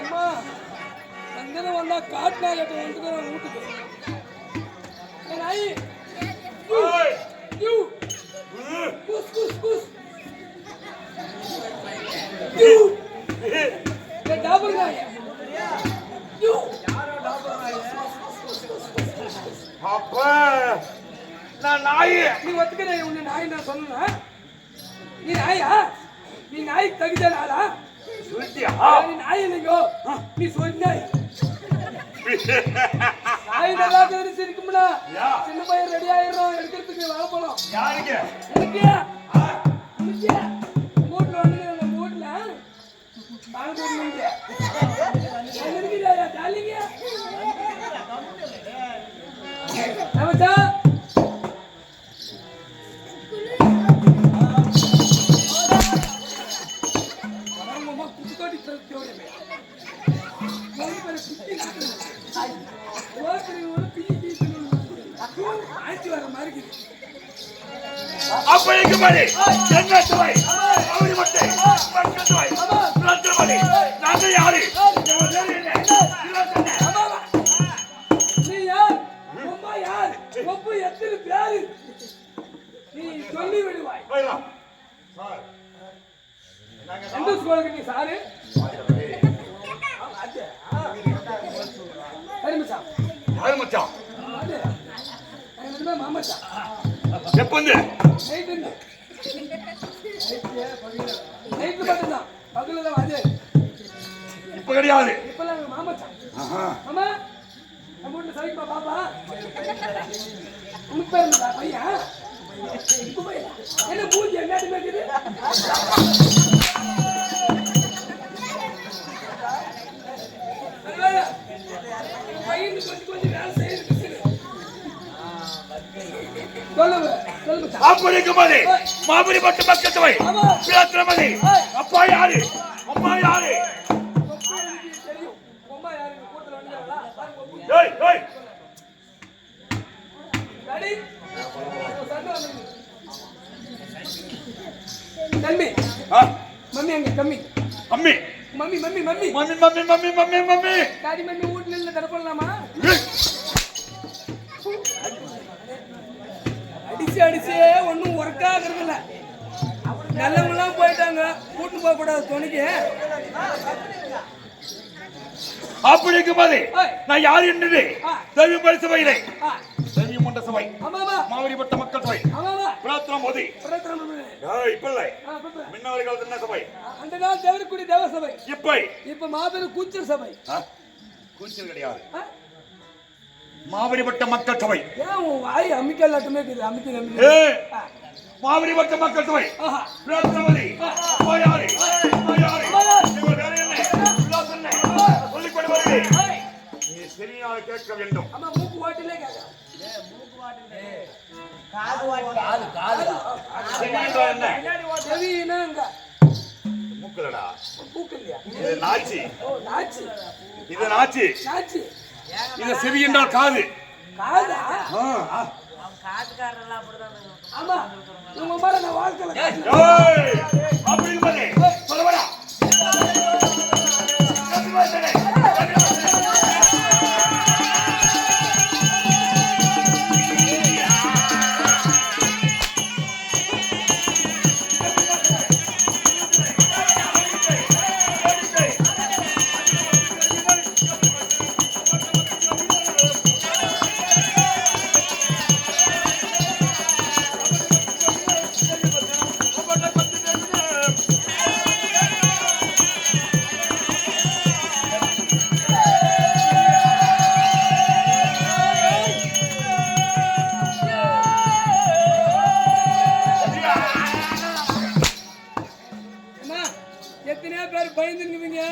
அம்மா அங்கே வந்தா காட்டினா கேட்டு வந்துட்டு வீட்டுக்கு நாய் புஸ் புஸ் புஸ் டாபர் நாய் அப்பா நான் நாய் நீ ஒத்துக்கிற உன்னை நாய் நான் சொன்னா நீ நாயா நீ நாய் தகுதியான ஆளா சொல்லிட்டியா நீ நாய் இல்லையோ நீ சொன்னாய் நாய் நல்லா தெரிஞ்சிருக்கும்னா சின்ன பையன் ரெடி ஆயிரும் எடுக்கிறதுக்கு வாங்க போலாம் யாருக்கு எனக்கு மூட்ல வந்து நம்ம மூட்ல பால் போடுங்க டாலிங்க நமச்சா அப்பைக்கு மணி என்ன சுவை அவரி மட்டை மக்கள் சுவை ரத்ன மணி நாங்க யாரு நீ யார் அம்மா யார் ஒப்பு எத்தனை பேரு நீ சொல்லி விடுவாய் போயிடலாம் சார் எந்த ஸ்கூலுக்கு நீ சாரு சரி மச்சான் யாரு மச்சான் மாமச்சா எப்ப வந்து நைட்டு மட்டும்தான் பகல அது இப்ப கிடையாது இப்பெல்லாம் மாமச்சா மாமா நம்ம வீட்டுல சரிப்பா பாப்பா உனக்கு பேர் என்ன பையன் என்ன மூஞ்சி என்னாடி பேக்குது பையன் கொஞ்சம் கொஞ்சம் வேலை செய்யுது அப்பைக்கு மணி மாபுரி மட்டும் மக்கள் சுவை ரத்ன மணி அப்பா யாரு அம்மா யாரு தம்பி மம்மி அங்க கம்மி அம்மி mummy mummy mummy mummy mummy mummy mummy mummy daddy mummy வீட்டுல இல்ல தரப்படலாமா அடிச்சு அடிச்சே ஒன்னும் ஒர்க் ஆகுறது இல்ல நல்லவங்களாம் போயிட்டாங்க கூட்டு போக கூடாது துணைக்கு அப்பைக்கு மணி நான் யாரு என்று தெய்வ பரிசு வயலை தெய்வ மண்ட சபை மாவரி பட்ட மக்கள் சபை பிரார்த்தனை மோதி இப்பல்லை முன்னாடி காலத்துல என்ன சபை அந்த நாள் தேவரக்குடி தேவ சபை இப்ப மாபெரும் கூச்சல் சபை கூச்சல் கிடையாது மாவரிபட்ட மக்கள் சபை வாய் அமிக்கல் ஆட்டமே இருக்குது அமிக்கல் மாவரிபட்ட மக்கள் சபை பிரார்த்தனை யாரு சொல்லிக் கொண்டு வருகிறேன் நீ சரியாக கேட்க வேண்டும் ஆமா மூக்கு வாட்டிலே கேட்க மூக்கு வாட்டிலே காது வாட்டி காது என்ன செவினாங்க மூக்குலடா மூக்கு இல்லையா இது நாச்சி ஓ நாச்சி இது நாச்சி நாச்சி இது செவி என்றால் காது காதா காதுக்காரரெல்லாம் அப்படிதான் ஆமா உங்க மேல நான் வாழ்க்கல அப்படி பண்ணு சொல்லவடா பயந்துருக்குவீங்க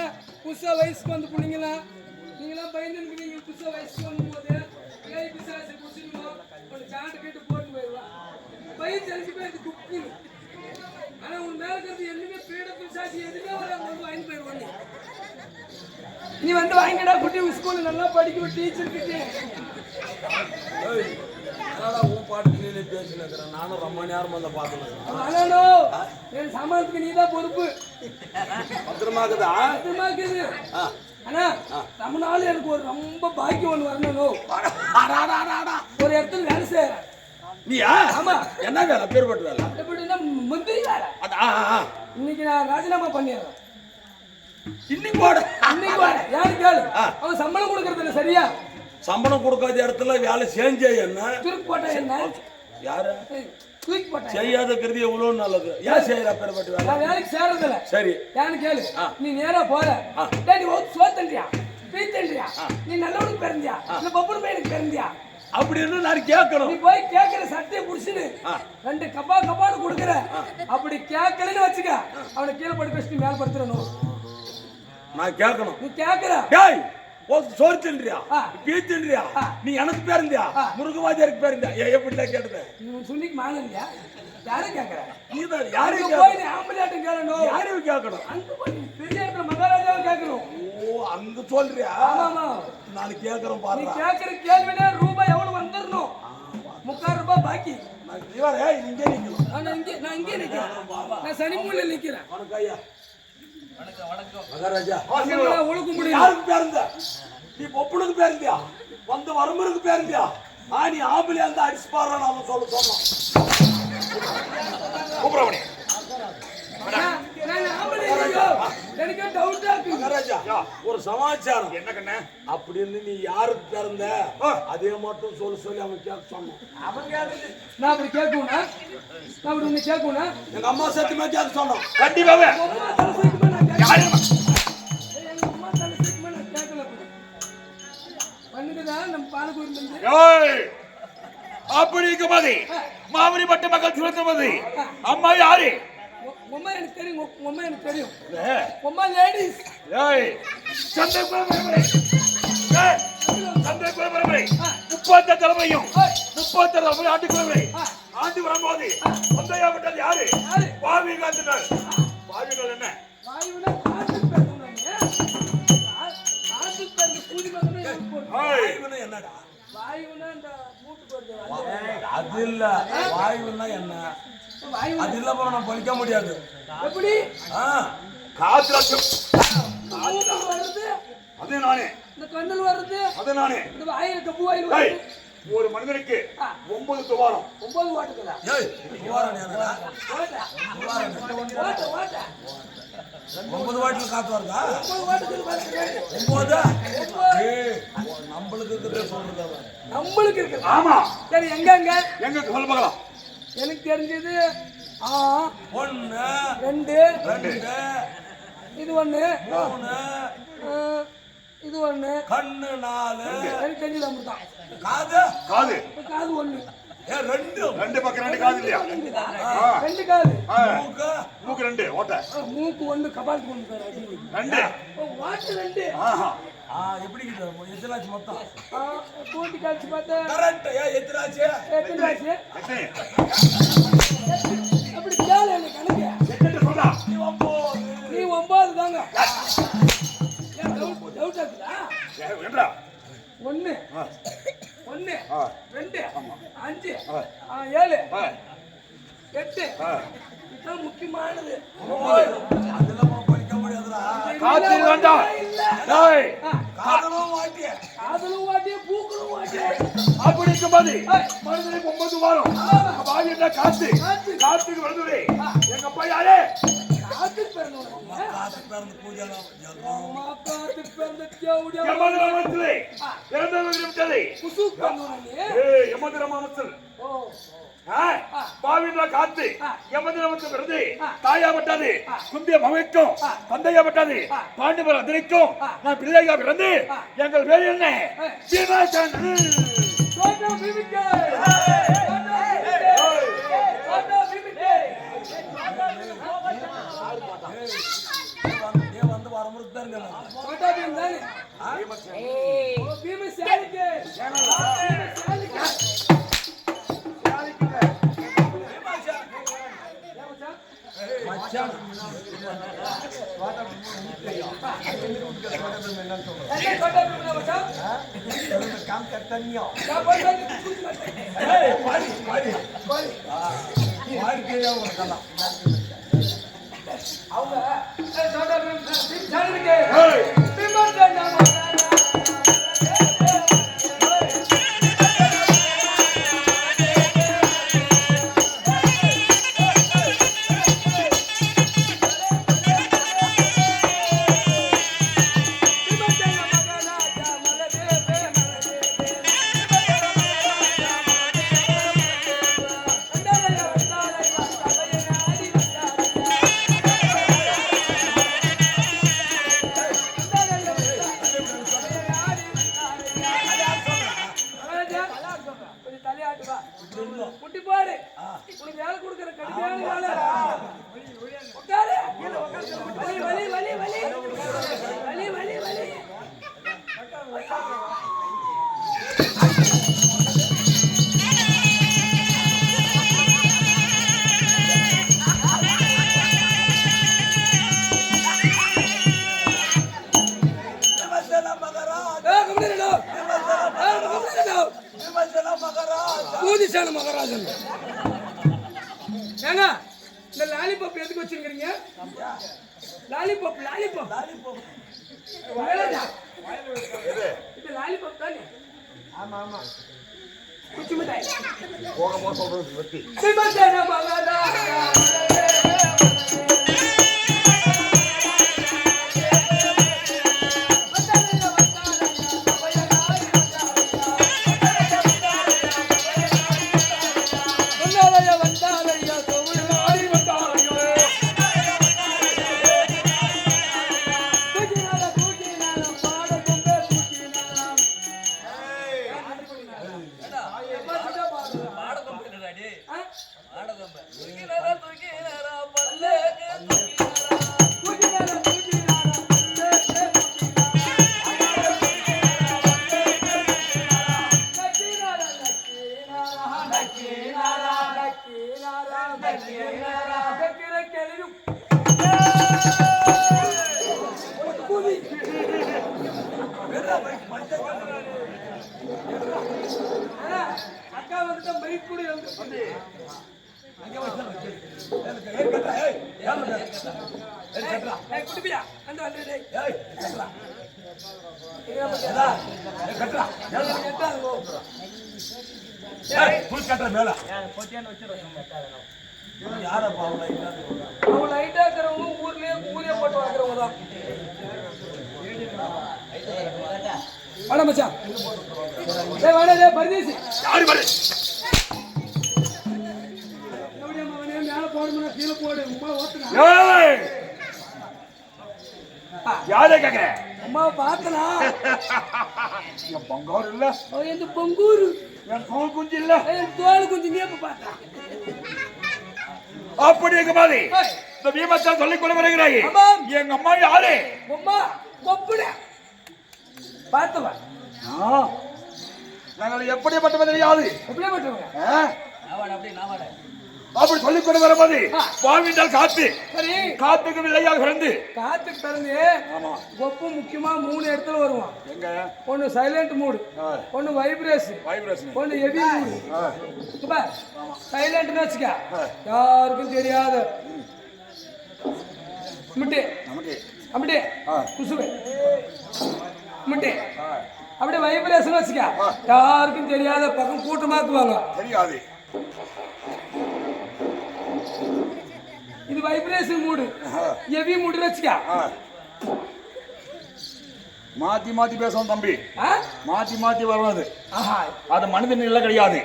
புதுசா வயசுக்கு வந்து பிள்ளைங்களா நீங்களாம் பயந்துருக்குவீங்க புதுசா வயசுக்கு வரும் போது ஏய் பிசாசு புடிச்சிருவோம் ஒரு சாண்டு கேட்டு போட்டு போயிடுவா பையன் தெரிஞ்சு போய் அது குக்கு ஆனா உன் மேல இருக்கிறது என்னமே பீட பிசாசு எதுவுமே வராங்க வந்து வாங்கி போயிடுவாங்க நீ வந்து வாங்கிடா குட்டி ஸ்கூல்ல நல்லா படிக்க டீச்சர் கிட்ட நானும் ரொம்ப நேரம் வந்து பாத்துக்கிறேன் சாமானத்துக்கு நீதான் பொறுப்பு பத்திரமாக்குதா பத்திரமாக்குது அண்ணா நம்ம நாள் எனக்கு ஒரு ரொம்ப பாக்கியம் ஒண்ணு வரணும். ஒரு இடத்துல வேலை செய்யறேன். நீயா? ஆமா. என்ன வேலை? பேர்பட்டு வேலை? எப்படின்னா முந்திரி வேலை. இன்னைக்கு நான் ராஜினாமா பண்ணிடுறேன். இன்னைக்கு போட யாரு கேளு, அவன் சம்பளம் கொடுக்கறது இல்ல. சரியா? சம்பளம் கொடுக்காத இடத்துல வேலை செஞ்சே என்ன துருக்கு போட்டா என்ன? யாரு தூக்கி போட்டா செய்யாதக்கிறது எவ்வளவு நல்லது. ஏன் செய்யற பேர்பட்டு வேலை? நான் வேலைக்கு சேர்றது இல்ல. சரி யாரு கேளு, நீ நேரா போற, டேய் நீ சோத்தன்றியா பீத்தன்றியா, நீ நல்லவனுக்கு பிறந்தியா இல்ல பப்புனு பையனுக்கு பிறந்தியா அப்படின்னு நான் கேட்கணும். நீ போய் கேட்கிற சட்டையை புடிச்சுன்னு 2 கப்பான்னு கொடுக்குற. அப்படி கேட்கலன்னு வச்சுக்க, அவனை கீழே படி பேசிட்டு மேல படுத்துறணும். நான் கேட்கணும். நீ கேட்கிற டேய் சோறு தின்றியா பீ தின்றியா, நீ எனக்கு பேருந்தியா முருகவாதியாருக்கு பேருந்தியா, எப்படிதான் கேட்டது? சொல்லிக்கு மானந்தியா யாரு கேட்கற? நீதான் யாரு போய் நீ ஆம்பளையாட்டம் கேளணும். யாரையும் கேட்கணும்? அங்க போய் பெரிய இடத்துல மகாராஜாவை கேட்கணும். ஓ அங்க சொல்றியா? ஆமா நான் கேட்கறேன் நீ பாரு. கேட்கிற கேள்வினா ரூபாய் எவ்வளவு வந்துடணும்? 3,000 ரூபாய் பாக்கி. நான் இவரே இங்கே நிக்கணும். நான் இங்கே நிக்கிறேன். நான் சனிமூலையில நிக்கிறேன். வணக்கம் ஐயா. மகாராஜா ஒழுக்க முடியும். யாருக்கு பேருந்த? நீ பொப்புனுக்கு பேருந்தியா வந்து வரம்பருக்கு பேருந்தியா? நீ ஆம்பளையா இருந்தா அடிச்சு பாடுறான்னு அவன் சொன்னான். கூப்பிடவனே நான் ஆம்பளை இல்லையோ? எனக்கு டவுட்டா இருக்கு. மகாராஜா ஒரு சமாச்சாரம். என்ன கண்ணே? அப்படின்னு நீ யாருக்கு பிறந்த அதே மட்டும் சொல்லி அவன் கேட்க சொன்னான். நான் அப்படி கேட்கணும்னா, நான் அப்படி ஒண்ணு கேட்கணும்னா, எங்க அம்மா சத்தியமா கேட்க சொன்னான். கண்டிப்பாவே அம்மா தலை சீக்கிரமா நான் கேட்கல. யாரு? எங்க அம்மா தலை சீக்கிரமா நான் கேட்கல. பண்ணுக்குதா நம்ம பாலக்கூர் வந்து ஏய், அப்படி இருக்கும்போது மாவரிப்பட்ட மக்கள் சுரத்தும்போது அம்மா யாரு? உம்மா எனக்கு தெரியும். உம்மா எனக்கு தெரியும். ஏ, உம்மா லேடிஸ். ஏய், சந்தை குலபரம்பரை. ஏய், சந்தை குலபரம்பரை. 30 தலைமையும் 30 தலைமை ஆண்டு குலபரம்பரை. ஆண்டு வரும்போது சந்தையாப்பட்டது யாரு? பாவி காத்துனார். பாவிகள் என்ன? வாயுனா காத்து பேசணும். காத்து பேச கூலி மகனே எனக்கு போடு. வாயுன்னா என்னடா? வாயுனா இந்த மூட்டு போடுறது. அது இல்ல. வாயுன்னா என்ன? வாயு அது இல்ல போனா நான் படிக்க முடியாது. எப்படி? காத்துல மூக்கு வருது, அது நானே, இந்த கண்ணில் வருது, அது நானே. இந்த வாயில கப்பு வாயில் ஏய், வருது. ஒரு மனிதனுக்கு 9 துவாரம். 9 வாட்டுக்குதா? ஏய் துவாரம் என்னடா? வாட்டா. துவாரம் வாட்டா. 9 வாட்டில காத்து வருதா? 9 வாட்டுக்கு பாருங்க. 9. ஏய் நம்மளுக்கு இருக்கிறத சொல்றது அவன். நம்மளுக்கு இருக்கு. ஆமா. சரி எங்க எங்க சொல்ல பார்க்கலாம். எனக்கு தெரிஞ்சது 1 2 2 இது 1 3 இது 1 கண்ணு 4 எனக்கு தெரிஞ்சது அமிர்தான். காது காது காது 1 ரெண்டு பக்கம் 2 காது இல்லையா? 2 காது. மூக்கு மூக்கு 2 ஓட்ட மூக்கு 1 கபாலுக்கு 1 பேர் அடி 2. வாட்டு 2. ஆஹா. எப்படி இருக்குது? எத்தனாச்சு மொத்தம்? கூட்டி காட்சி பார்த்தா கரெக்ட். எத்தனாச்சு? எத்தனை ஆச்சு? எத்தனை? அப்படி கேளு எனக்கு கணக்கு. எத்தனை சொல்றா? நீ 9 தாங்க. ஏன் டவுட் ஆகுதா? என்னடா? 1 1 2 5 7 8 இதுதான் முக்கியமானது. அதெல்லாம் படிக்க முடியாதுடா. காத்து வேண்டா. டேய், காதலும் வாட்டி. காதலும் வாட்டி பூக்களும் வாட்டி. அப்படி இருக்கும்போது மனிதனுக்கு 9 துவாரம். வாய் என்ன காத்து? காத்துக்கு வருதுடே. எங்க அப்பா யாரு? காத்து பிறந்தவங்க. காது பிறந்து பூஜைலாம் அம்மா காத்து பிறந்த தேவடியா. யமதரமத்திலே இறந்தவர்கள் விட்டதை. குசு பிறந்தவங்க. ஏய், யமதரமத்தில். ஓ பாவின்ற காத்து யமதரமத்து விருது தாயாப்பட்டது குந்திய மமைக்கும் தந்தையாப்பட்டது பாண்டிபர் அதிரிக்கும் நான் பிள்ளையா பிறந்து எங்கள் பேர் என்ன? சீனாசன். சோட்டா பிபிகே. சோட்டா பிபிகே. வந்து வரமுறுக்கு தான் இருக்காங்க. சோட்டா பீம் தானே? ஓ பீமசாலிக்கு. பீமசாலிக்கு. மச்சான் काम करता नहीं हो அவங்க பூதிசான மகாராஜன் ஏங்க இந்த லாலிபாப் எதுக்கு வச்சிருக்கீங்க? லாலிபாப் லாலிபாப் இது லாலிபாப் தானே? ஆமா ஆமா குச்சி மிட்டாய் போகமா சொல்றது பத்தி சிவசேன மகாராஜா அக்கா வந்து பைக் கூட குடிப்பியா அந்த லைட்டா இருக்கிறவங்க ஊர்லயே ஊரே போட்டு வாங்குறவங்க தான். வாடா மச்சான் வாடா பரதேசி யாரு பாரு மேல போடுமா கீழே போடு உமா ஓத்துனா யாரே கேக்குற அம்மா பார்த்தனா என் பங்காரு இல்ல எந்த பொங்கூரு என் தோல் குஞ்சு இல்ல என் தோல் குஞ்சு நீ எப்ப பார்த்தா அப்படி எங்க மாதிரி இந்த பீமச்சான் சொல்லிக் கொண்டு வருகிறாய். எங்க அம்மா யாரு? அம்மா கொப்புட பார்த்தவா நாங்கள் எப்படிப்பட்டவன் தெரியாது. எப்படிப்பட்டவங்க அப்படி சொல்லிக் கொண்டு வரும்போது பாவிண்டால் காத்து சரி காத்துக்கு வில்லையாக பிறந்து காத்துக்கு பிறந்து கொப்பு முக்கியமா 3 இடத்துல வருவான். எங்க ஒன்னு சைலண்ட் மூடு, ஒன்னு வைப்ரேஷன், ஒன்னு ஹெவி மூடு. சைலண்ட்னு வச்சுக்க யாருக்கும் தெரியாத முட்டே அப்படியே குசுவே முட்டே அப்படியே வைப்ரேஷன் வச்சுக்க யாருக்கும் தெரியாத பக்கம் கூட்டமாக்குவாங்க தெரியாது. இது வைப்ரேஷன் மூடு. ஹெவி மூடு வச்சுக்க மாத்தி மாத்தி பேசுவோம் தம்பி. மாத்தி மாத்தி வருவது அது மனிதன் இல்ல கிடையாது.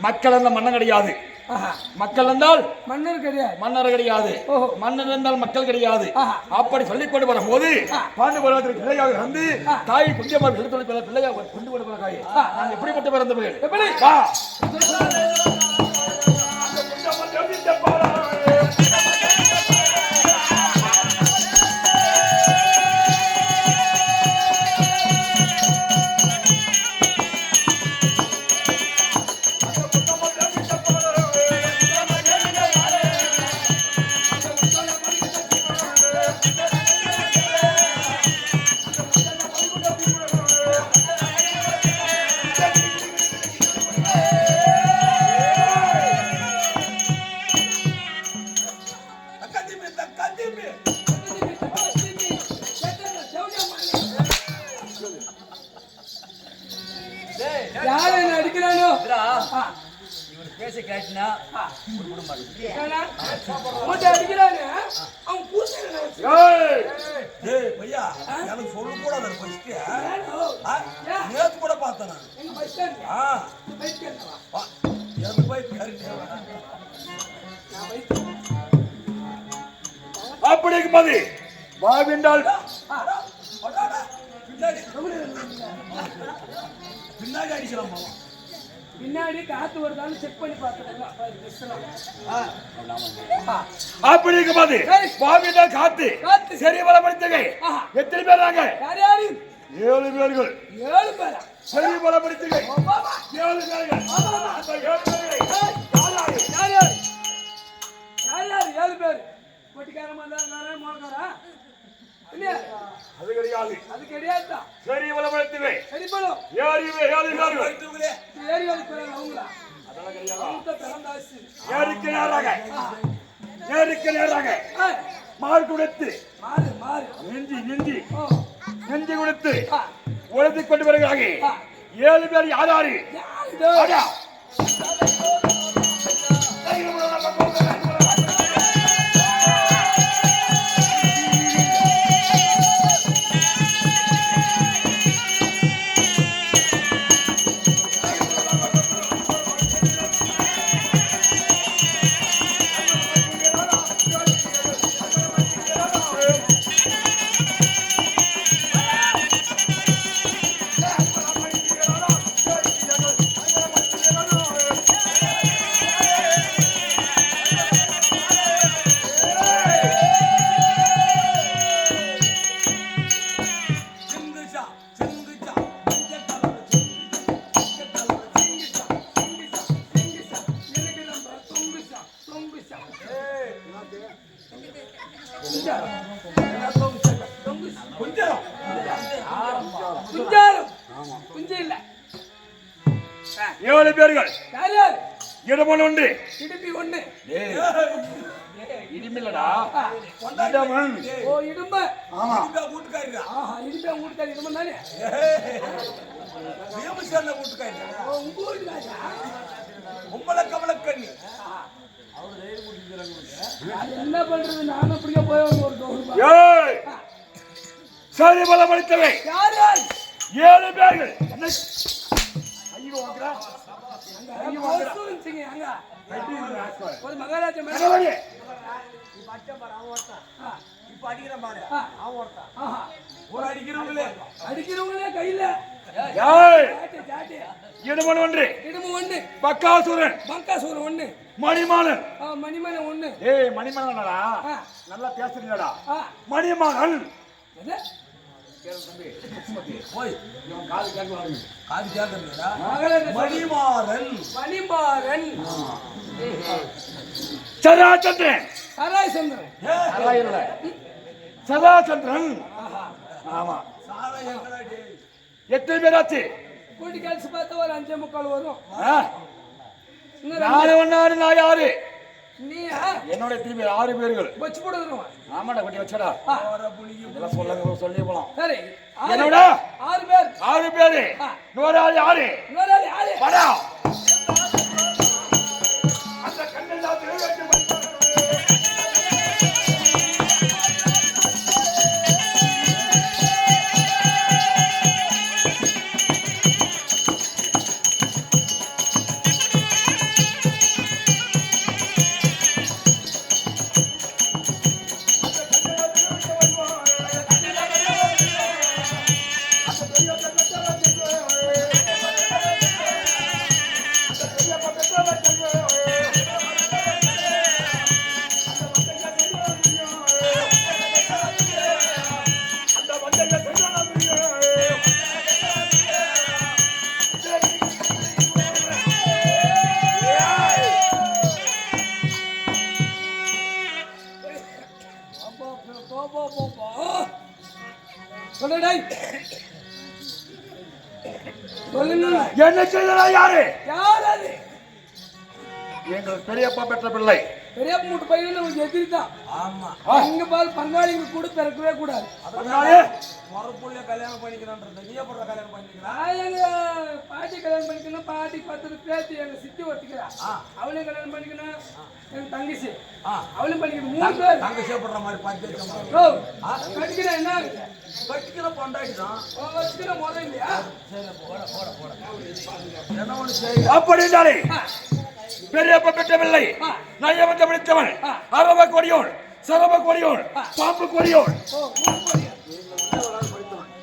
மக்கள் அந்த மன்னன் கிடையாது. மக்கள் என்றால் மன்னர் கிடையாது, மன்னர் கிடையாது. மன்னர் என்றால் மக்கள் கிடையாது. அப்படி சொல்லிக் கொண்டு வரும்போது பாண்டு பருவத்திற்கு பிள்ளையாக வந்து தாய் குஞ்சமாக எடுத்து பிள்ளையாக கொண்டு கொண்டு காய் நான் எப்படிப்பட்ட பிறந்தவர்கள் எப்படி யார் என்ன அடிக்கிறானோ பேச கேட்டுனா அடிக்கிறானு அவன் பையா எனக்கு சொல்ல கூடாது நேத்து கூட பார்த்தேன் எனக்கு போய் அப்படி இருக்கும்போது பாவிண்டால் பின்னாடி அடிக்கலாம் பின்னாடி காத்து வருதான்னு செக் பண்ணி பார்த்தேன். அப்படி இருக்கும்போது பாவிண்டால் காத்து சரி வளப்படுத்தகை எத்தனை பேர்? யார் யாரு? 7 பேர்கள். 7 பேரா? சரி பலப்படுத்துங்க. ஆமா. 7 பேர்கள். ஆமா. அந்த 7 பேர்களை யார் யார்? 7 பேர். கொட்டிக்காரன் மந்தாரக்காரன் மோனக்காரா? இல்லையா? அது கிடையாது. அது கிடையாதுடா. சரி பலப்படுத்துங்க. சரி போலாம். 7 பேர்கள். ஏறி வந்து போறாங்க அவங்களா? அதெல்லாம் கிடையாது. அவங்க பிறந்தாச்சு. ஏறிக்கு நேராக மாறு கொடுத்து மாறு. நெஞ்சி ஓ. நெஞ்சு கொடுத்து ஆ. உழைத்து கொண்டு வருகிறாங்க. 7 பேர் யார் யாரு? யாரு? ஆடா. இல்ல. 7 பேர்கள். யார்? இடமன் உண்டு. இடும்பி ஒண்ணு. இடிமில்லடா. இடமன். ஓ இடும்ப. ஆமா. வீட்டுக்காரியா ஆஹா இடும்ப ஊட்டுக்காரி இடும்ப தானே? வீமசேன வீட்டுக்காரியா ஓ உங்க ஊட்டுக்காரியா? உம்மல கமலக்கண்ணி அது என்ன பண்றது? நானும் அப்படியே போய் ஒரு கௌரவம். ஏய். சரி பலப்படுத்தவே. யார்? 7 பேர்கள். என்ன? ஐயோ வாங்கடா. அங்க போஸ்டுங்க அங்க. ஒரு மகாராஜா மகனே. இப்ப அடிக்கிற பாரு ஆஹா ஒரு அடிக்கிறவங்களே கையில ஏய். ஜாட்டி இடமன் ஒன்று. இடும்பு ஒண்ணு. பக்காசுரன். பங்காசூரன் ஒண்ணு. மணிமாலன். மணிமலை ஒண்ணு. ஏய் மணிமாலனடா. நல்லா பேசுறீங்கடா. மணிமாலன். எது? போய் இவன் காது கேட்கலாம். காது கேட்கறதுடா மகாராஜா மணிமாறன் மணிமாறன். சதாச்சந்திரன். சராய் சந்திரன். சதா இல்ல. சதாச்சந்திரன். ஆமா. சாரா எங்கடா டேய் எத்தனை பேராச்சு? கூட்டி கழிச்சு பார்த்தா ஒரு 5:45 வரும். இன்னும் நாலு ஒன்னாரு நான் யாரு? நீயா? என்னோட திரும்பி 6 பேர்கள். வச்சு போடுறோம். ஆமாடா கொட்டி வச்சடா. இதெல்லாம் சொல்லுங்க சொல்லி போலாம். சரி. என்னோட 6 பேர். 6 பேரு. இன்னொரு ஆள் யாரு? இன்னொரு ஆள் யாரு? வாடா. அந்த கண்ணெல்லாம் திருவெட்டு வந்து என்ன செய்தா யாரு? யார் அது? எங்கள் பெரியப்பா பெற்ற பிள்ளை. பெரிய மூட்டு பையன் நமக்கு எதிரி தான். ஆமா எங்க பால் பங்காளிங்க கூட பிறக்கவே கூடாது. அதனாலே மறுபுள்ள கல்யாணம் பண்ணிக்கிறான்றது நீ எப்ப கல்யாணம் பண்ணிக்கிறா? நான் எங்க பாட்டி கல்யாணம் பண்ணிக்கணும். பாட்டி 10 பேர்த்து எங்க சித்தி ஒத்துக்கிறா. அவளையும் கல்யாணம் பண்ணிக்கணும். எங்க தங்கச்சி அவளையும் பண்ணிக்கணும். 3 பேர். தங்க சேப்படுற மாதிரி பார்த்து ஓ கட்டிக்கிறேன். என்ன கட்டிக்கிற பொண்டாட்டி தான் வச்சுக்கிற முறை இல்லையா? என்ன ஒண்ணு செய்ய அப்படி இருந்தாலே பெரியப்பா பெற்ற பிள்ளை. நயவந்த பிடித்தவன். அரவ கொடியோன். சரவ கொடியோன். பாம்பு கொடியோன்.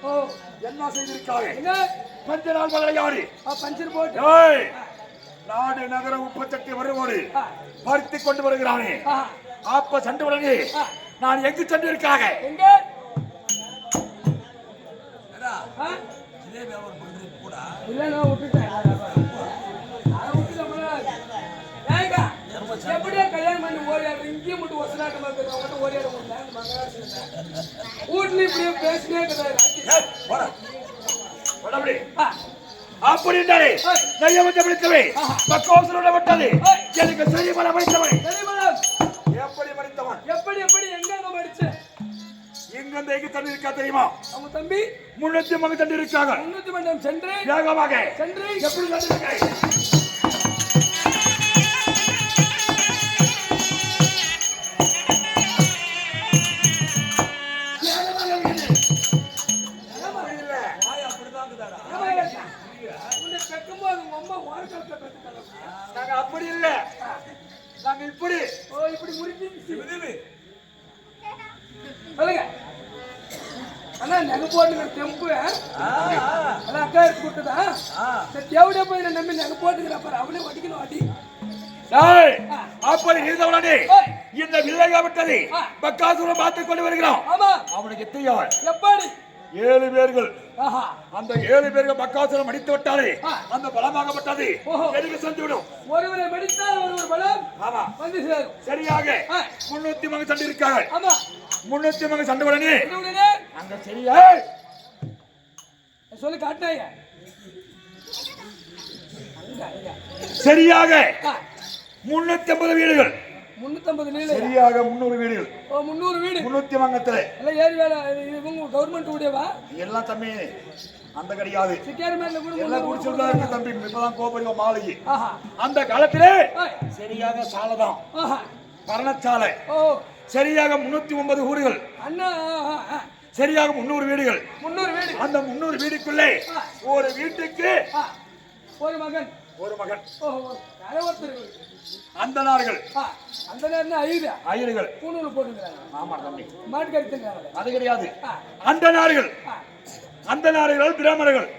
ஓ என்ன செய்திருக்காங்க? என்ன கொஞ்ச நாள் மலையாடி பஞ்சர் போட்டு ஏய் நாடு நகரம் 38 வருவோடு பருத்தி கொண்டு வருகிறானே. அப்ப சண்டை உடனே நான் எங்கு சென்றிருக்காக? எங்க இதே வியாபாரம் பண்றது கூட இல்ல நான் விட்டுட்டேன். நான் விட்டுட்டேன். ஏங்க எப்படியா கல்யாணம் பண்ணி ஓடியாடு இங்கேயும் மட்டும் ஒசனாட்டம் இருக்குது மட்டும் ஓடியாட முடியல வீட்டுல இப்படியே பேசினே இருக்கிறாரு. அப்படின்றாரே நையமத்தை பிடித்தவை பக்கோசரோட விட்டது எனக்கு செய்யமல படித்தவன் எப்படி படித்தவன் எப்படி எப்படி எங்க படிச்ச எங்க அந்த எங்க தண்ணி இருக்கா தெரியுமா? அவங்க தம்பி 300 மங்க தண்ணி இருக்காங்க. 300 மண்டம் சென்று வேகமாக சென்று எப்படி தண்ணி நாங்க அப்படி இல்ல நாங்க இப்படி இப்படி முறுக்கி சொல்லுங்க அண்ணா நகை போட்டுக்கிற தெம்பு அதான் அக்கா எடுத்து கொடுத்ததா தேவடியா போய் நான் நம்பி நகை போட்டுக்கிறா பாரு அவனே வடிக்கணும் அடி அப்படி இருந்தவனே இந்த வில்லையா விட்டது பக்காசுரம் பார்த்துக் கொண்டு வருகிறோம். ஆமா அவனுக்கு எத்தையாள் எப்படி 7 பேர்கள் அந்த 7 பேர்கள் பக்காசுரம் அடித்து விட்டாலே அந்த பலமாகப்பட்டது எதுக்கு சென்று விடும். ஒருவரை மடித்தால் ஒருவர் பலம் ஆமா வந்து சேரும். சரியாக 300 மங்க சண்டை இருக்காங்க. ஆமா 300 மங்க சண்டை உடனே அங்க சரியா சொல்லி காட்டாய சரியாக 350 வீடுகள் 350 நீளம் சரியாக 300 வீடுகள் 300 வீடு 300 மங்கத்துல எல்லாம் ஏரி வேலை இவங்க கவர்மெண்ட் உடையவா எல்லாம் தம்பி அந்த கிடையாது சிக்கேர்மேன்ல கூட எல்லாம் குடிச்சிட்டு தான் இருக்கு தம்பி. இப்பதான் கோபரிவ மாளிகை அந்த காலத்திலே சரியாக சாலைதான் பரணச்சாலை சரியாக 309 ஊர்கள் அண்ணா சரியாக 300 வீடுகள் 300 வீடு அந்த 300 வீடுக்குள்ளே ஒரு வீட்டுக்கு ஒரு மகன் ஒருத்தர் அந்த நார்கள் அந்த நேரம் ஐயர்கள் பூணூல் போட்டுக்கிறாங்க. ஆமா தம்பி மாட்டு கறித்துக்கிறாங்க அது கிடையாது. அந்த நார்கள் பிராமணர்கள்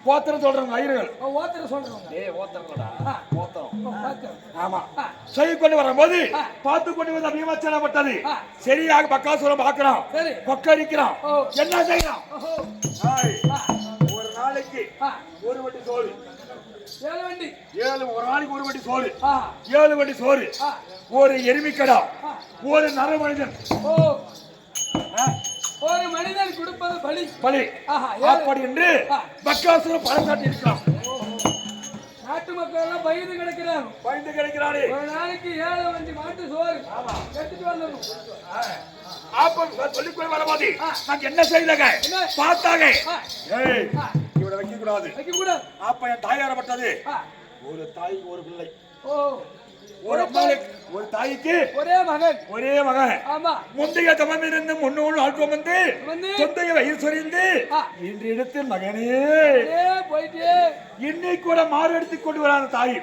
போத்திரம் சொல்றவங்க ஐயர்கள் ஓத்தர் சொல்றவங்க ஓத்திரங்களா ஆமா செய்ய கொண்டு வரும்போது பார்த்து கொண்டு வந்து அபிமாச்சனப்பட்டது சரியாக பக்காசுரம் பார்க்கிறோம் கொக்கரிக்கிறோம் என்ன செய்யலாம். ஒரு நாளைக்கு ஒரு வண்டி சோறு 7 வண்டி ஒரு நாளைக்கு ஒரு வண்டி சோறு 7 வண்டி சோறு ஒரு எருமிக்கடா ஒரு நர மனிதன் ஒரு மனிதன் கொடுப்பது பலி பலி அப்படி என்று பக்காசுரம் பலம் காட்டி இருக்கலாம். நாட்டு மக்கள் எல்லாம் பயந்து கிடக்கிறாரு. ஒரு நாளைக்கு 7 வண்டி மாட்டு சோறு எடுத்துட்டு வந்துடணும். சொல்லிக் கொண்டு வரும்போது நாங்க என்ன செய்தாங்க பார்த்தாங்க இவரை வைக்க கூடாது. அப்ப என் தாயாரப்பட்டது ஒரு தாய்க்கு ஒரு பிள்ளை ஒரு அம்மாவுக்கு ஒரு தாய்க்கு ஒரே மகன் முந்தைய தமமிருந்து முன்னோடு ஆட்டம் வந்து சொந்தைய வயிறு சொரிந்து இன்று எடுத்து மகனே போயிட்டு இன்னைக்கு கூட மாறு எடுத்துக் கொண்டு வராத தாய்.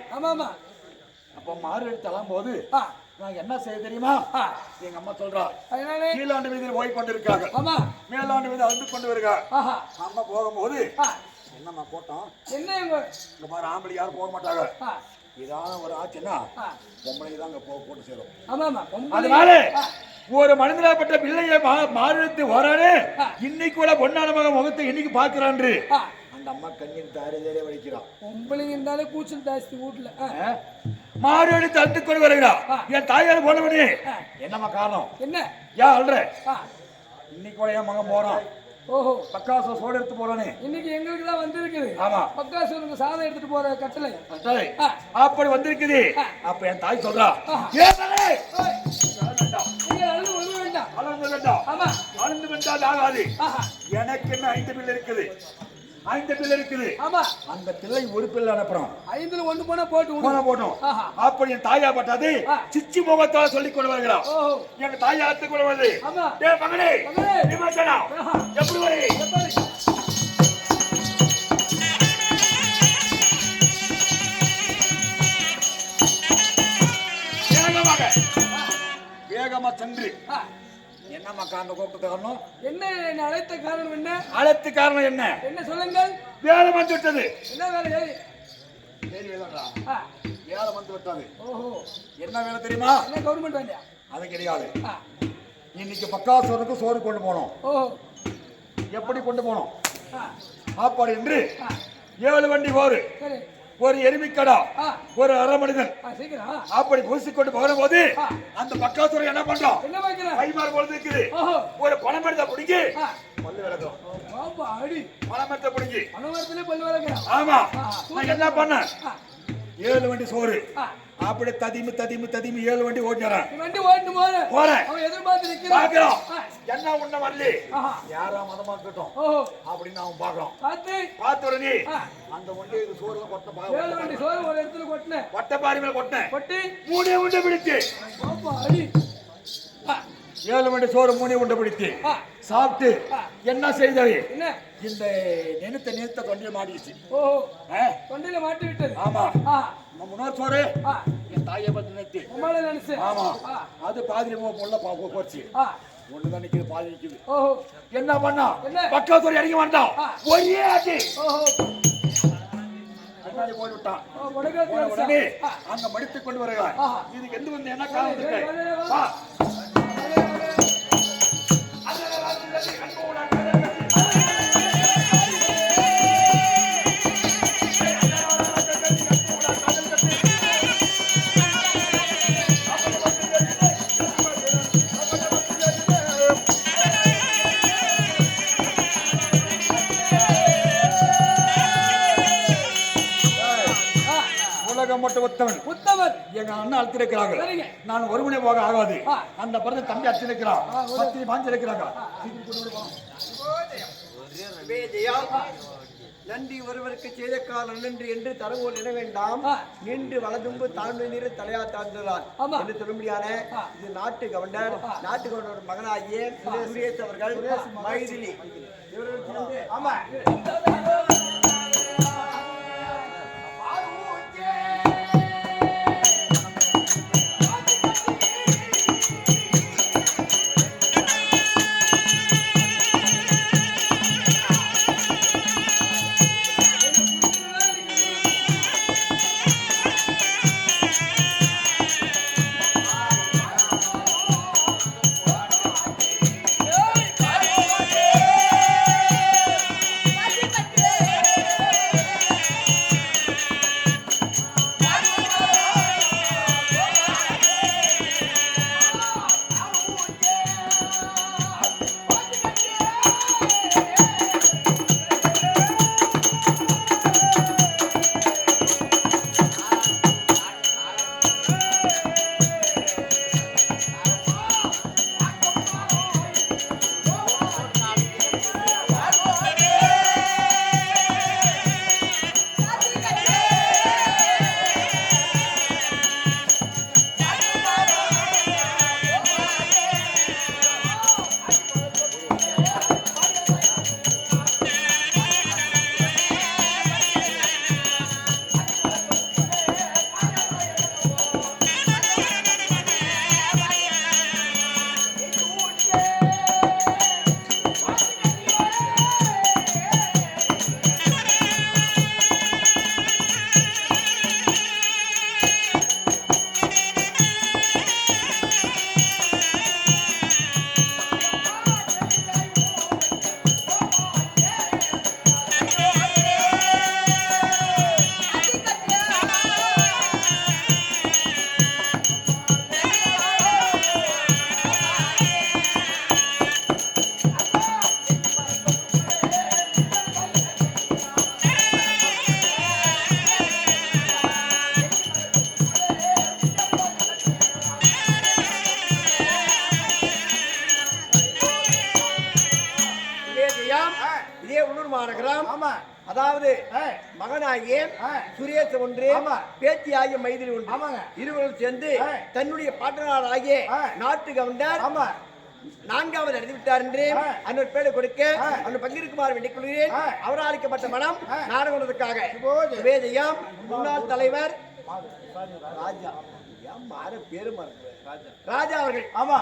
அப்ப மாறு எடுத்தலாம் போது நான் என்ன செய்ய தெரியுமா? எங்க அம்மா சொல்றா கீழாண்டு வீதியில் போய் கொண்டிருக்காங்க மேலாண்டு வீதி அழுந்து கொண்டு வருக. அம்மா போகும்போது என்னம்மா போட்டோம் என்ன இங்க பாரு ஆம்பளை யாரும் போக மாட்டாங்க. இதான ஒரு ஆச்சுன்னா பொம்பளைக்கு தான் போட்டு சேரும். அதனால ஒரு மனிதனாப்பட்ட பிள்ளைய மாறுத்து வரானே இன்னைக்கு கூட பொன்னான மக முகத்தை இன்னைக்கு பாக்குறான். அந்த அம்மா கண்ணீர் தாரே வலிக்கிறான். பொம்பளைங்க இருந்தாலே கூச்சல் ஜாஸ்தி வீட்டுல மாறு எடுத்து அழுத்து கொண்டு வருகிறா. என் தாயார் போனவனே என்னம்மா காரணம் என்ன ஏன் அல்ற இன்னைக்கு கூட என் மகன் போறான். பக்காசுரம் சோடு எடுத்து போறானே இன்னைக்கு எங்களுக்கு தான் வந்திருக்குது. ஆமா பக்காசுரனுக்கு சாதம் எடுத்துட்டு போற கட்டளை அப்படி வந்திருக்குது. அப்ப என் தாய் சொல்றா அழுந்து வேண்டாம் ஆகாது. எனக்கு என்ன 5 பிள்ளை இருக்குது 5 பிள்ளை இருக்குது. அந்த பிள்ளை ஒரு பிள்ளை அனுப்புறோம் 5ல 1 போனா போட்டோம். அப்படி என் தாயா பட்டாது சிச்சி முகத்தால சொல்லிக் கொண்டு வருகிறான். எங்க தாயா அத்து கொண்டு வருது மகனே எப்படி வரை வேகமா சென்று என்னம்மா காரணம் கூப்பிட்டு காரணம் என்ன அழைத்த காரணம் என்ன அழைத்த காரணம் என்ன சொல்லுங்கள். வேலை வந்து விட்டது. என்ன வேலை வேலை வந்து விட்டது. என்ன வேலை தெரியுமா? என்ன கவர்மெண்ட் வேலையா? அது கிடையாது. இன்னைக்கு பக்காசுரனுக்கு சோறு கொண்டு போனோம். எப்படி கொண்டு போனோம்? சாப்பாடு என்று 7 வண்டி போரு, சரி ஒரு எருமிக்கடா, ஆ ஒரு அரை மனிதன் சீக்கிரம் அப்படி பூசிக்கொண்டு போகும்போது அந்த பக்காத்துறை என்ன பண்றோம்? என்ன வைக்கிறேன் கைமாறு பொழுது இருக்குது. ஓஹோ ஒரு பணம் எடுத்த பிடிங்கி ஆ பல்லு விளக்கும். பாப்பா அடி பணம் எடுத்த பிடிங்கி. அனுவரத்திலே பல்லு வளர்க்கிறேன் ஆமா. நான் என்ன பண்ணேன்? ஆ 7 வண்டி சோறு ஆ அப்படி ததிமி 7 வண்டி ஓட்டுறேன். வண்டி ஓட்டு போறேன் போறேன். அவன் எதிர்பார்த்து நிக்கிறான் பாக்குறோம். என்ன உன்ன வரல? ஆஹா யாரா மதமா இருக்கட்டும் ஓஹோ அப்படின்னு அவன் பாக்குறோம். பார்த்து உடனே ஆ அந்த வண்டி சோறுல கொட்ட 7 வண்டி சோறு ஒரு இடத்துல கொட்டினேன் கொட்ட பாரி மேல கொட்டினேன். கொட்டி 3 உண்டை பிடிச்சு. பாப்பா அடி ஆ 7 வண்டி சோறு 3 உண்டை பிடிச்சு ஆ சாப்பிட்டு என்ன செய்தவை? என்ன இந்த நெனுத்த தொண்டையை மாட்டிச்சு. ஓஹோ தொண்டையில மாட்டி விட்டது. ஆமா. ஆ முன்னோர் சோறு ஆ என் தாயை பத்தி நிறுத்தி. உமால நினைச்சு ஆமா. ஆ அது பாதிரி பொண்ணு போச்சு. ஆ ஒண்ணுதான் நிக்குது, பாதி நிக்குது. ஓஹோ என்ன பண்ணா? என்ன? பக்காத்தோரி அடிக்க மாட்டான். ஆ. ஒரே அடி. ஓஹோ கண்ணாடி போய் விட்டான். ஓ கொடகாத்தி போன உடனே ஆ அங்க மடித்துக் கொண்டு வருகிறார். ஆஹா. இதுக்கு எந்த வந்து என்ன காரணம் இருக்கு? வா. உலகம் மட்டும் உத்தவன் எங்க அண்ணன் அழைத்திருக்கிறாங்க. சரிங்க. நான் ஒருவனே போக ஆகாது. ஆ. அந்த பிறந்த தம்பி அழைத்திருக்கிறான். பத்தி பாஞ்சு இருக்கிறாங்க. நன்றி ஒருவருக்கு செய்த காலம் நன்றி என்று தரவோல் என வேண்டாம். ஆ. நின்று வலதும்பு தாழ்மை நீர் தலையா தாழ்ந்தார் ஆமா. என்று சொல்லும்படியான ஆ. இது நாட்டு கவர்னர் நாட்டு கவர்னர் மகனாகிய சுரேஷ் அவர்கள் மைதிலி இவர்கள் சேர்ந்து ஆமா இதே உள்ளூர் மாநகரம் அதாவது மகனாகிய சுரேஷ் ஒன்று பேத்தியாகிய மைதிலி ஒன்று இருவரும் சேர்ந்து தன்னுடைய பாட்டனாராகிய நாட்டு கவர்னர் 4வது அடைந்து விட்டார் என்று அந்த பேரை கொடுக்க அந்த பங்கிருக்குமாறு வேண்டிக் கொள்கிறேன். அவரால் அளிக்கப்பட்ட மனம் நாடகத்துக்காக வேதையாம் முன்னாள் தலைவர் ராஜா பேரு ராஜா அவர்கள் ஆமா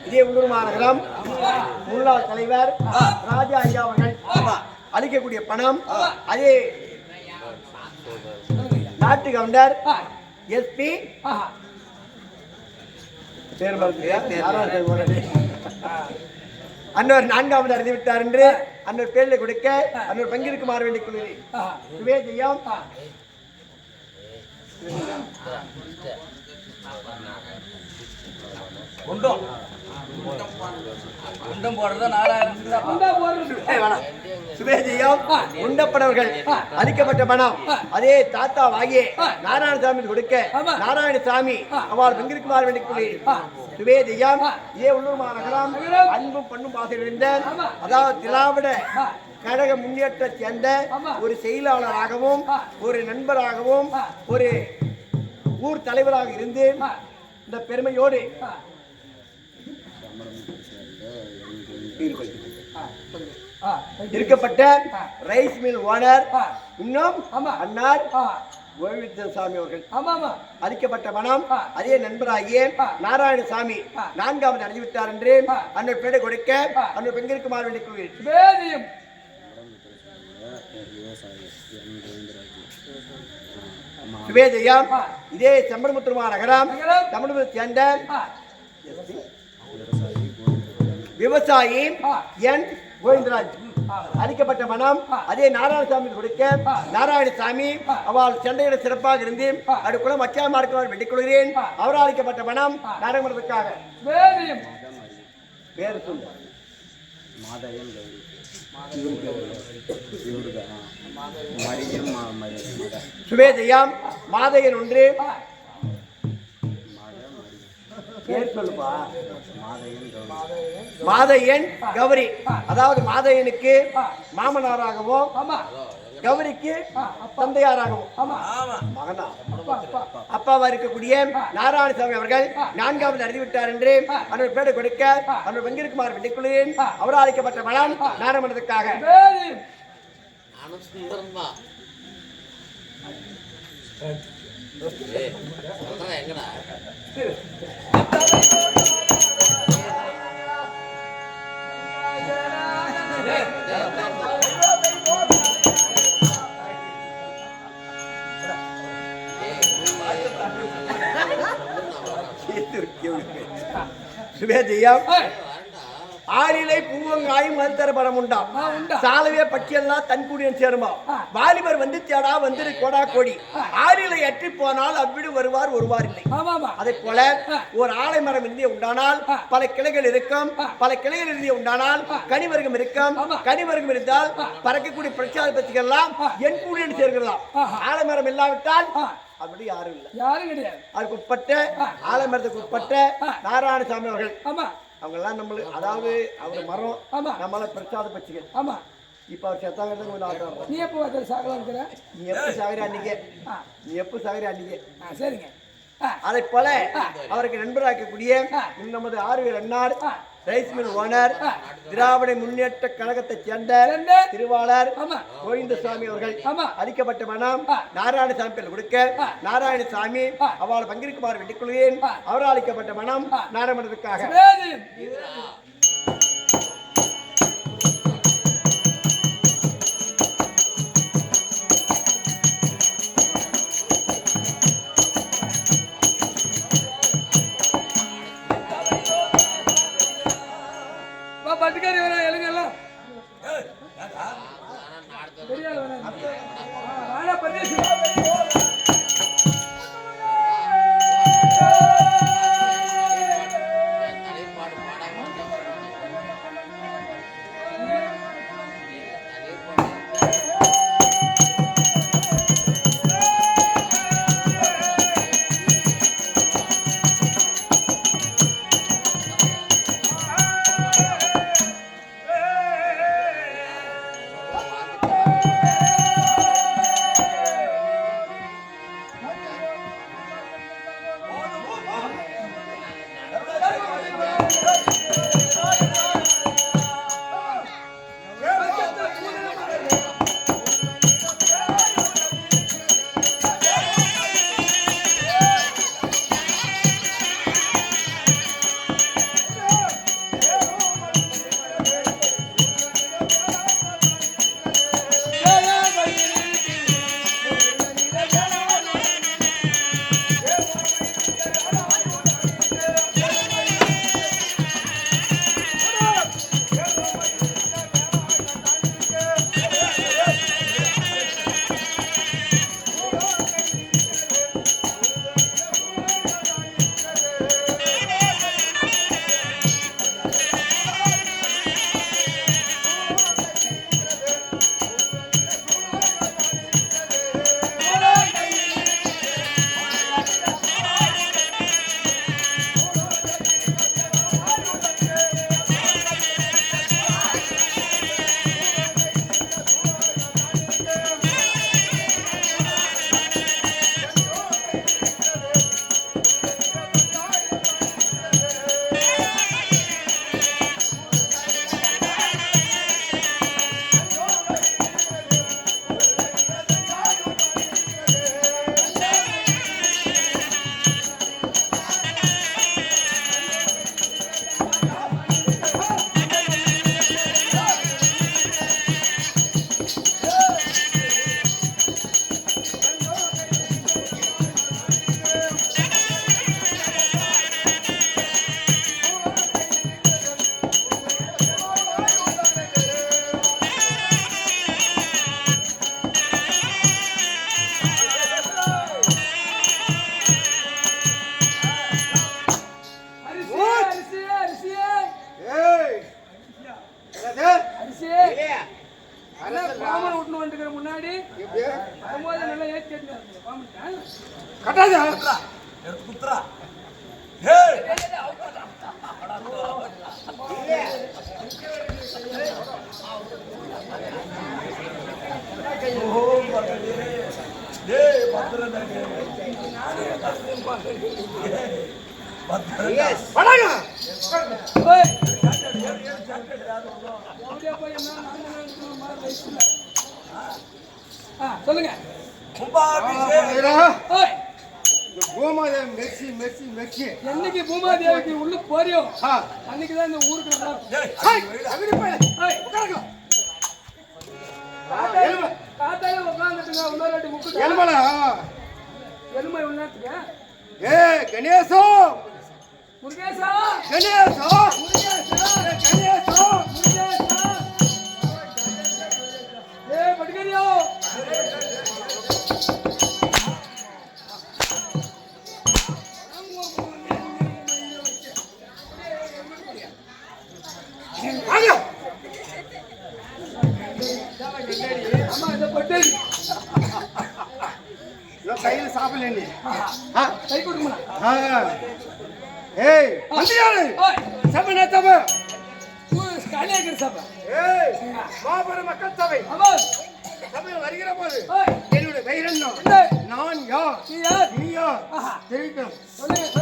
இதே உள்ளூர் மாநகரம் முன்னாள் தலைவர் ராஜா ஐயா அவர்கள் அளிக்கக்கூடிய பணம் அதே நாட்டு கவுண்டர் எஸ்பி அன்னவர் 4வது அறிந்துவிட்டார் என்று அன்னவர் பேரில் கொடுக்க அன்னவர் பங்கிற்கு மாற வேண்டிய குழுவை ஜெயம் உண்டப்பனவர்கள் அளிக்கப்பட்ட பணம் அதே தாத்தா வாகிய நாராயணசாமி கொடுக்க நாராயணசாமி அவள் பங்கிற்கு மாற வேண்டிய சுவேதியம் இதே உள்ளூர் மாநகரம் அன்பும் பண்ணும் பாசையிருந்த அதாவது திராவிட கழக முன்னேற்ற சேர்ந்த ஒரு செயலாளராகவும் ஒரு நண்பராகவும் ஒரு ஊர் தலைவராக இருந்து இந்த பெருமையோடு இருக்கப்பட்ட ரைஸ் மில் ஓனர் இன்னும் அன்னார் கோவிந்தசாமி அவர்கள் அளிக்கப்பட்ட பணம் அதே நண்பராகிய நாராயணசாமி 4வது அடைந்துவிட்டார் என்று அன்னை பேரை கொடுக்க அன்னை பெண்களுக்கு மாற வேண்டிய கொள்கிறேன். சுவேதயம் இதே செம்பரமுத்திர மாநகரம் தமிழகத்தை சேர்ந்த விவசாயி என் கோவிந்தராஜ் அளிக்கப்பட்ட பணம் அதே நாராயணசாமி கொடுக்க நாராயணசாமி அவள் சண்டையிட சிறப்பாக இருந்து அது குளம் அச்சாமார்க்கு வெட்டிக் கொள்கிறேன். அவரால் அளிக்கப்பட்ட பணம் நாடகமன்றத்துக்காக பேர் சொல்லு சுவேதயம் மாதையன் ஒன்று பேர் சொல்லுப்பா மாதையன் கௌரி அதாவது மாதையனுக்கு மாமனாராகவும் கௌரிக்கு தந்தையாராகவும் மகனா அப்பாவா இருக்கக்கூடிய நாராயணசாமி அவர்கள் 4வது அறிந்துவிட்டார் என்று அவர் பேரை கொடுக்க அவர் வெங்கிருக்குமாறு வெட்டிக்கொள்கிறேன். அவரால் அளிக்கப்பட்ட பணம் நாடகமன்றத்துக்காக சுவேதியம் ஆறிலை பூவங்காயும் மறுத்தர படம் உண்டாம் சாலவே பட்சியெல்லாம் தன்கூடியன் சேருமா வாலிபர் வந்து தேடா வந்து கோடா கோடி ஆறிலை அற்றி போனால் அவ்விடு வருவார் ஒருவார் இல்லை. அதை போல ஒரு ஆலை மரம் இருந்தே உண்டானால் பல கிளைகள் இருக்கும், பல கிளைகள் இருந்தே உண்டானால் கனிவர்க்கம் இருக்கும், கனிவர்க்கம் இருந்தால் பறக்கக்கூடிய பிரச்சாரத்துக்கு எல்லாம் என் கூடியன் சேர்க்கலாம். ஆலைமரம் இல்லாவிட்டால் அப்படி யாரும் இல்லை, யாரும் கிடையாது. அதுக்கு உட்பட்ட ஆலமரத்துக்கு உட்பட்ட நாராயணசாமி அவர்கள் அவங்க எல்லாம் நம்மளுக்கு அதாவது அவர் மரம் நம்மளால பிரச்சார பட்சிகள். ஆமா இப்ப அவர் செத்தாங்கிறது கொஞ்சம் ஆட்டம். நீ எப்போ சாகலாம் இருக்கிற நீ எப்போ சாகுற அன்னைக்கு நீ எப்போ சாகுற அன்னைக்கு சரிங்க. அதை போல அவருக்கு நண்பராக்கக்கூடிய நமது ஆர்வீர் அன்னார் rice mill owner Dravida Munnetra கழகத்தை சேர்ந்த திருவாளர் கோவிந்தசாமி அவர்கள் அளிக்கப்பட்ட பணம் நாராயணசாமி பேர் கொடுக்க நாராயணசாமி அவள் பங்கிருக்குமாறு வெட்டிக் கொள்கிறேன். அவரால் அளிக்கப்பட்ட பணம் நாராயணத்துக்காக பட்டுக்காரி வர எழுங்கெல்லாம் முன்னாடி நல்லா ஏற்றி கட்டாத எடுத்து குத்துறா. ஏய் டேய் பத்திரடா படங்க ஓய் அப்படியே போய் என்ன நான் மார் வைஸ்ல சொல்லுங்க ஓய் பூமாதேவி மெர்சி மெர்சி மெர்சி என்னைக்கு பூமாதேவிக்கு உள்ள போறியோ அன்னைக்கு தான் இந்த ஊருக்கு காத்தால உட்காந்துட்டுங்க இன்னொரு வாட்டி முக்கு எலுமை உள்ளாத்துக்க ஏ கணேசோ முருகேசா கணேசோ முருகேசா கணேசோ முருகேசா ஏ படுகறியோ அம்மா இந்த பட்டு கையில சாப்பிடல நீ கை கொடுக்குமா ஏய் மந்தியாரு ஓய் சபைன சபை காலியாக்கிற சபை ஏய் மாபெரும் மக்கள் சபை அம்மா சபை வருகிற போது ஓய் என்னுடைய பெயர் என்ன நான் யார் நீ யார் நீ யார் தெரிவிக்கணும் சொல்லுங்க